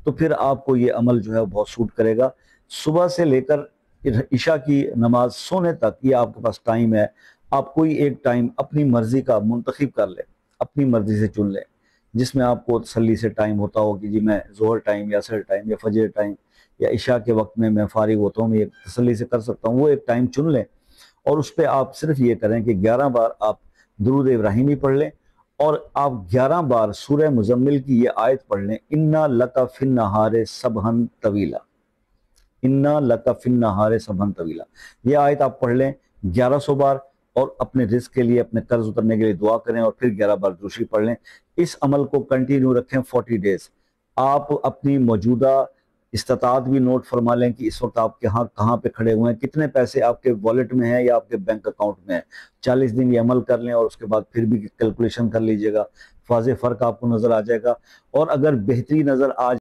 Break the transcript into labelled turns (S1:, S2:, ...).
S1: तो फिर आपको ये अमल जो है बहुत सूट करेगा। सुबह से लेकर ईशा की नमाज सोने तक ये आपके पास टाइम है। आप कोई एक टाइम अपनी मर्जी का मुंतखब कर ले, अपनी मर्जी से चुन ले, जिसमें आपको तसल्ली से टाइम होता हो कि जी मैं जोहर टाइम या असर टाइम या फजर टाइम या इशा के वक्त में मैं फारिग होता हूँ, मैं तसल्ली से कर सकता हूँ, वो एक टाइम चुन लें। और उस पर आप सिर्फ ये करें कि 11 बार आप दुरूद इब्राहिमी पढ़ लें और आप 11 बार सूरह मुजम्मिल की ये आयत पढ़ लें, इन्ना लका फिन नहारे सबहन तवीला, इन्ना लका फिन नहारे सबहन तवीला। ये आयत आप पढ़ लें 1100 बार और अपने रिस्क के लिए, अपने कर्ज उतरने के लिए दुआ करें और फिर 11 बार दूसरी पढ़ लें। इस अमल को कंटिन्यू रखें 40 डेज। आप अपनी मौजूदा इस्तात भी नोट फरमा लें कि इस वक्त आप यहाँ कहाँ पे खड़े हुए हैं, कितने पैसे आपके वॉलेट में है या आपके बैंक अकाउंट में है। 40 दिन ये अमल कर लें और उसके बाद फिर भी कैलकुलेशन कर लीजिएगा, वाज़ेह फ़र्क आपको नज़र आ जाएगा। और अगर बेहतरी नज़र आ